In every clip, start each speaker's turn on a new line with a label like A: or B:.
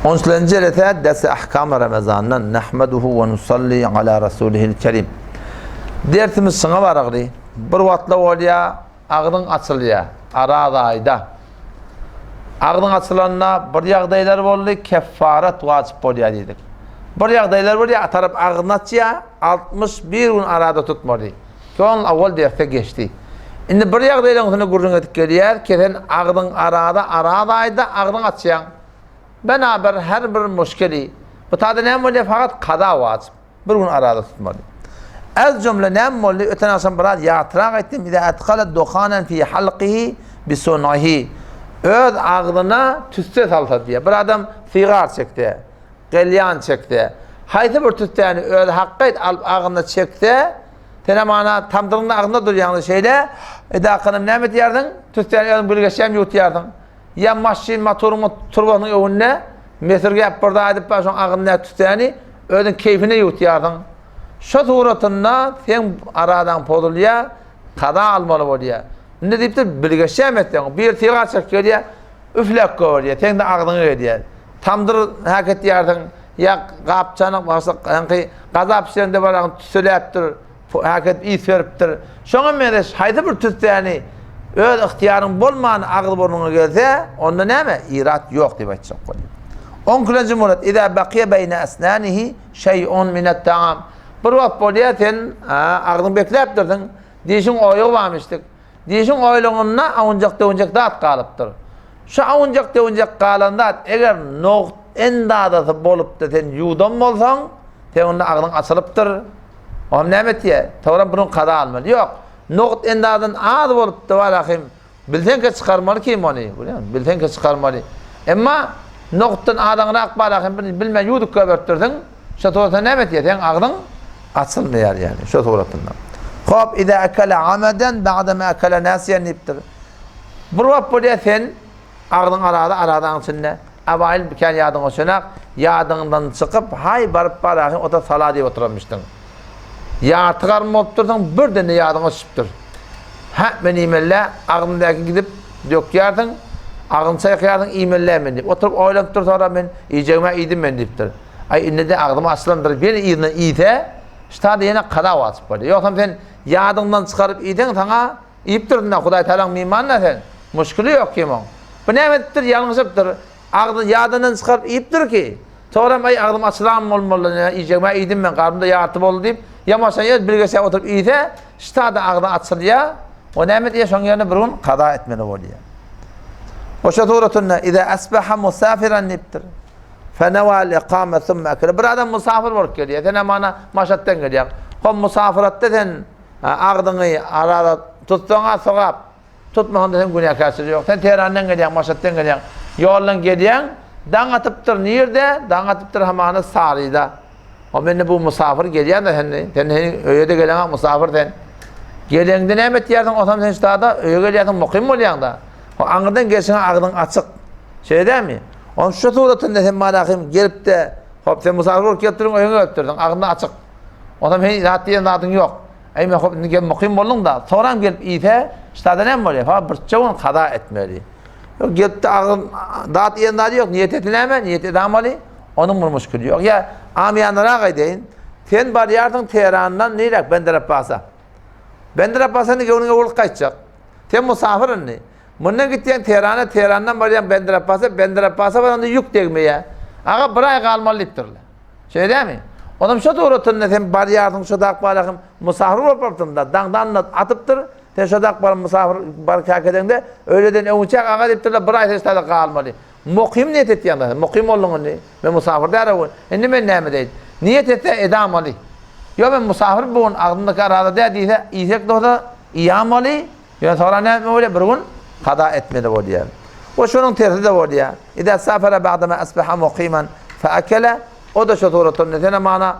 A: Onçlanıcı rete desi ahkam-ı Ramazan'dan nahmeduhu ve nusalli ala rasulihil kerim. Dersimiz sana varaqdı. Bir vatla olya ağdın açılya arada ayda. Ağdın açılanına bir yağdaylar oldu kefaret vacip olya dedik. Bir yağdaylar olya atarıp ağdın açıya 61 gün arada tutmadı. Ki onun avval derste geçti. Şimdi bir yağdayla onu gurrun edip geliyor. Keten ağdın arada ayda ağdın açıyan. Beraber her bir müşkili. Bu tadı ne molli fakat kada vacip. Bir gün arada tutmalı. Az cümle ne molli öten asam birad ya'tiraq ettim. İza atqala duhanan fi halqihi bi sunahi. Öz ağzına tüste salsa diye. Bir adam sigar çekti. Qelyan çekti. Haydi bir tüste yani öz hakkıydı alıp ağzına çekti. Tene mana tamdırında ağzında dur yani şeyle. Eda kanım ne mit yerdin? Tüste yani bölgeşem yut yerdin. Ya maşin motorun turbanın önüne metrge yapıp edip başın ağzına tüsteni ödün keyfine yutuyardın. Şu suratında sen aradan podulya kada almalı oluyor. Ne deyip de bilgeşem ettin. Bir sigar çekiyor diye üflek kovuyor. Sen de ağzını ödüyor. Tamdır hareket yardın. Ya kapçanık varsa gazap şeyinde var tüsüleptir. Hareket iyi sörüptür. Şuna medes haydi bir tüsteni öz ihtiyarın bolmayan ağıl burnuna gelse onda ne mi? İrat yok diye açacak koyuyor. 10. murat İza baqiya beyne esnanihi şey'un minet ta'am. Bir vakit bolya sen ağzını beklep durdun. Dişin oyu varmıştık. Dişin oyluğuna avuncak da at kalıptır. Şu avuncak kalanda eğer nokt endadası bolup da sen yudan bolsan sen onun ağzın açılıptır. O ne mi diye? Tavran bunun kada almalı. Yok. Nokt endadın ağız olup da var akım. Bilsen ki çıkarmalı kim onu? Bilsen ki çıkarmalı. Ama noktun ağzına akbar akım bilme yuduk köberttirdin. Şu tuğrata ne mi diye? Sen ağzın açılmıyor yani. Şu tuğratından. Hop İza akala ameden ba'dama akala nasiyen niptir. Bir vakit buraya sen ağzın aradan içinde. Avail bir kere yadın o sönak. Yadından çıkıp hay barıp akım o da sala diye oturmuştun. Ya tıkarım olup dursan bir dene yadına çıptır. Ben imelle ağzımdaki gidip döküyordun. Ağzını sayıkıyordun imelle deyip. Oturup oylanıp dur sonra ben yiyeceğime iyiydim ben deyiptir. Ay ne de ağzımı aslandırıp beni iyiyse işte yine kada vasıp böyle. Yoksa sen yadından çıkarıp iyiydin sana iyip durdun da Kuday Teala'nın mimanına sen. Müşkülü yok ki mon. Bu ne mettir yanlışıptır. Ağzını yadından çıkarıp iyiptir ki. Sonra ay ağzım aslan olmalı yiyeceğime iyiydim ben karnımda yağıtıp oldu deyip. Yamasan ya bilgese oturup iyiyse işte da ağzına açılıyor. O nemet ya son yerine bir gün kada etmeli oluyor. O şaturatuna İza asbaha musafiran niptir. Feneval iqame thumme akele. Bir adam musafir olup geliyor. Sen amana maşattan geliyor. O musafiratta sen ağzını arada tuttuğuna sokap. Tutmadan sen günah karşılığı yok. Sen Tehran'dan geliyorsun, maşattan geliyorsun. Yoldan geliyorsun. Dan atıptır nerede? Dan atıptır hamana Sarı'da. O beni bu misafir geliyor da sen öyle gelen misafir sen. Gelende ne met yerden o zaman sen işte da öyle geliyorsun mukim oluyorsun da. O ağından gelsin ağzın açık. Şey değil mi? Onun şu suratında sen malakım gelip de hop sen misafir olup getirdin öyle öptürdün ağzında açık. O zaman sen rahat diyen adın yok. Eyme hop mukim oldun da sonra gelip iyiyse işte da ne mi oluyor? Falan bir çoğun kada etmeli. Yok gelip de ağzın dağıt diyen adı yok. Niyet edilemez, niyet edemeli. Onun bu müşkülü yok. Ya amiyanlara gaydeyin. Sen bari yardım Tehran'dan neylek Benderabas'a. Benderabas'a ne ki onun yolu kaçacak. Sen misafirin ne? Bundan gittiğin Tehran'dan bari yardım Benderabas'a var onda yük degmeye. Ağa bir ay kalmalıdır. Şey değil mi? Onun şu doğrultuda sen bari yardım şu dağ balakım misafir olup da dağdan atıptır. Sen şu dağ balakım misafir bari kakeden de öyleden öğüncek ağa deyiptir bir ay sesle kalmalı. Mukim niyet etti yanında. Mukim olduğunu ve misafir de arayın. Şimdi ben ne mi değil? Niyet etse edamalı. Ya ben misafir bugün ağzımdaki arada dediyse iyisek de o da iyamalı. Ya sonra ne etme öyle bir gün kada etmeli o diye. O şunun tersi de o diye. İde safere ba'dama asbaha mukiman fe akele. O da şu tuğratın nedeni mana.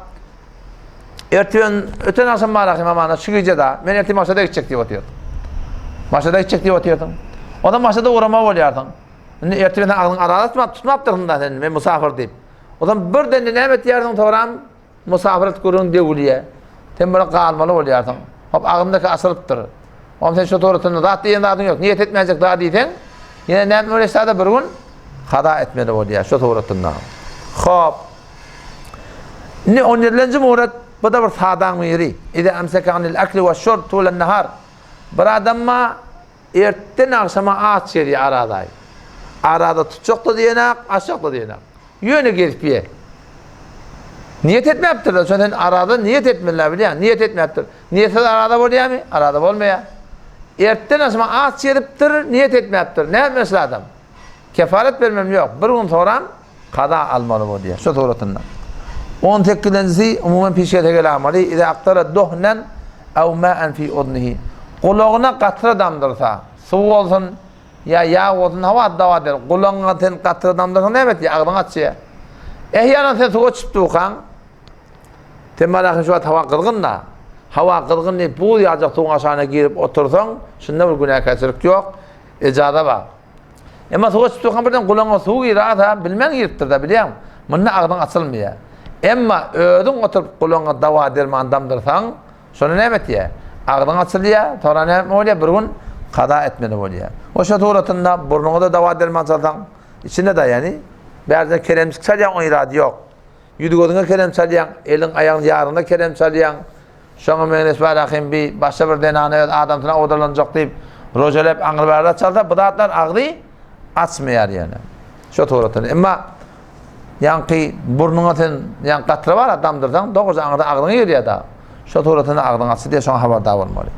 A: Öten akşam malakım mana çıkıcı da. Ben erti maçada gidecek diye otuyordum. Maçada gidecek diye otuyordum. O da maçada uğrama oluyordum. Ertibenden ağzını arada tutmaptırdın da sen misafir deyip. O zaman bir denge nemet yerden toğram misafiret kurun devliye. Sen böyle kalmalı oluyordun. Hop ağzımdaki asılıptır. Ama sen şu tuğratını rahat diyen adın yok. Niyet etmeyecek daha diysen. Yine nemet öyle istedi bir gün qada etmeli bolýar şu sowratyndan. Hop. Ne 17-nji murat bu da bir sadaň miri. İde amsakanil akli we şurb tulan nahar. Bir adamma erten akşama aç ýeri arada. Arada tutjak da diýenek, aşak da diýenek. Ýöne gelip ýe. Niyet etmeptir. Zaten arada niyet etmeliler bilýän. Niyet etmeptir. Niyet arada bolýarmy? Arada bolmaýar. Erten akşama aç ýeripdir, niyet etmeptir. Ne etmesi adam? Kefaret vermem yok. Bir gün sonra qada almalı bolýar. Şu sowratyndan. 18-nji umumen peşete gelen amali ida aqtara duhnan aw ma'an fi udnihi. Qulagyna qatra damdyrsa, suw bolsun ya yağ bolsun hawa dawa der. Qulagyna ten qatra damdyrsa nämet ya agdyň açýa. Ehyana sen suwa çypdy ukan. Temara şu hawa qırgynna. Hawa qırgynny bu ýajak suwun aşagyna girip otursaň, şunda bir günahkarçylyk yok. Ejada bar. Emma suwa çypdy ukan birden qulagyna suw girata bilmän giripdir da bilýän. Munda agdyň açylmaýar. Emma ödün oturup kulağına dava derman damdırsan, sonra ne etmeli? Ağzın açılıyor, sonra ne oluyor? Bir gün qada etmeli oluyor. O şatoratında burnuna da dava derman çalsan, içinde de yani, bazı keremçik çalyan o iradı yok. Yüdügoduna kerem çalyan, elin ayağın yarında kerem çalyan, şonu menes barakim bir başka bir denane adamına odalanacak deyip, rojelep anırbarda çalsa, bu da atlar ağzı açmıyor yani. Şatoratında. Emma yankı burnuna ten yan qatra var adamdırdan doğru ağda ağdını ýerýär da. Şu toratını ağdını açy diye şoň habardar bolmaly.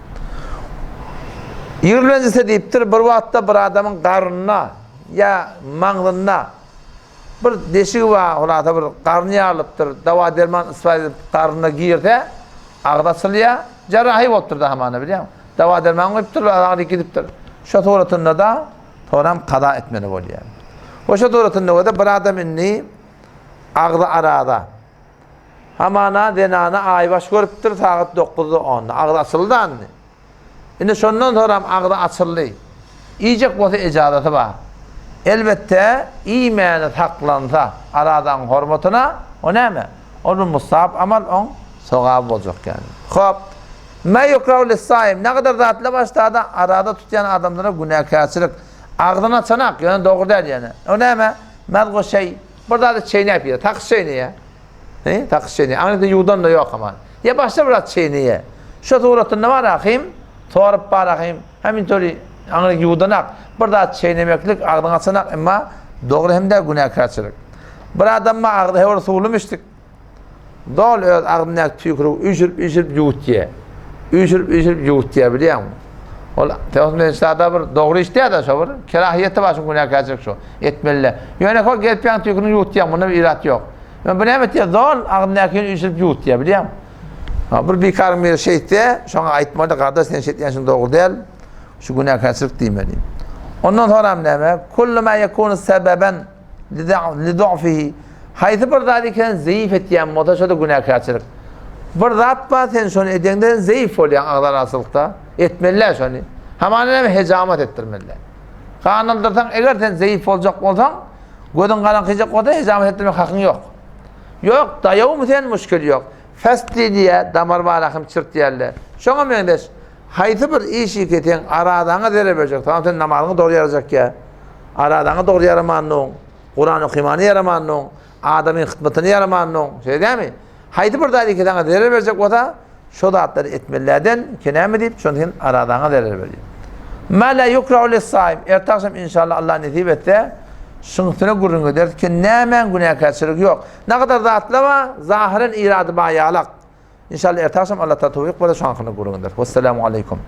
A: Ýürlenjise diýipdir bir wagtda bir adamyň garnyna ya maňlyna bir deşigi bar, olata bir garny ýalypdyr, dawa derman ispat edip garnyna giýirse ağda açylýar, jarahy bolupdyr da hamana bilýän. Dawa derman goýupdyr, ağdy gidipdir. Şu toratynda da toram qada etmeli bolýar. O şu toratynda da bir adam inni ağda arada. Hamana denana aybaş görüpdir saat 9-da 10'da. Ağda açıldı anne. Indi şondan sonra ağda açıldı. İyicek bolsa ejadaty bar. Elbette iýmeni saklansa aradan hormatına o näme? Onun mustahap amal on sowap boljak yani. Hop. Ma yukrahu lis-saim. Ne kadar zatla başlarda arada tutyan adamlara günahkarçylyk. Ağdını açanak yani doğru değil yani. O näme? Melgo şey burada da çeynep ýer, takış çeyneye. Takış çeyneye. Anıda yudan da yok aman. Ya başta biraz çeyneye. Şu sowratynda var ahim, sorup bar ahim. Hemin töri anıda yudanak. Burada çeynemeklik ağdını açanak ama doğru hem de günahkarçylyk. Bir adamma ağda hewar suwulmuşdyk. Dol öz ağdyna tüýkürüp üjürüp ýuwutdy. Üjürüp ýuwutdy bilýän. Ol teosmen şada bir doğru işdi da şobar. Kerahiyeti başın günahkarçylyk şu. Etmelle. Ýöne kol gelipýän tüýkürüni ýuwutdy, bunda bir irat ýok. Men bu näme diýär? Dol ağdynaky üjürüp ýuwutdy bilýän. Ha bir bekar bir şeyde, şoňa aýtmaly gardaş sen şeýtýän şun doğru däl. Şu günahkarçylyk diýmeli. Ondan sonra näme? Kullu ma yakunu sebeben li du'fihi. Haýsy bir zaliken zayıf etýän moda günahkarçylyk. Bir zat bar sen şonu edende zayıf bolýan ağlar asylykda. Etmeliler şonu. Hamana näme hejamat etdirmeliler. Kanaldyrsan eger sen zayıf boljak bolsaň, gödüň galankyjak bolsa hejamat etdirmek hakyň ýok. Ýok, daýawmy sen müşkil ýok. Fäsli diýe damar barahym çyrt diýerler. Şoňa meňdeş haýsy bir iş ýeketeň aradaňa dere berjek. Tamam sen namazyňy dogry ýarazak ya. Aradaňy dogry ýaramanyň, Qur'an okymany ýaramanyň, adamyň hyzmatyny ýaramanyň, şey diými? Haýsy bir dalykdan dere berjek bolsa, şu zatlar etmelilerden kenäme diýip şondan aradaňa dere berýär. Ma la yukrahu lis-saim. Ertaşam inşallah Allah nasip etse şuntyna gurrun der ki nämen günahkarçylyk ýok. Ne kadar zatlama zahiren irady baýalak. İnşallah ertaşam Allah tawfik bolsa şoňa gurrun der. Assalamu aleykum.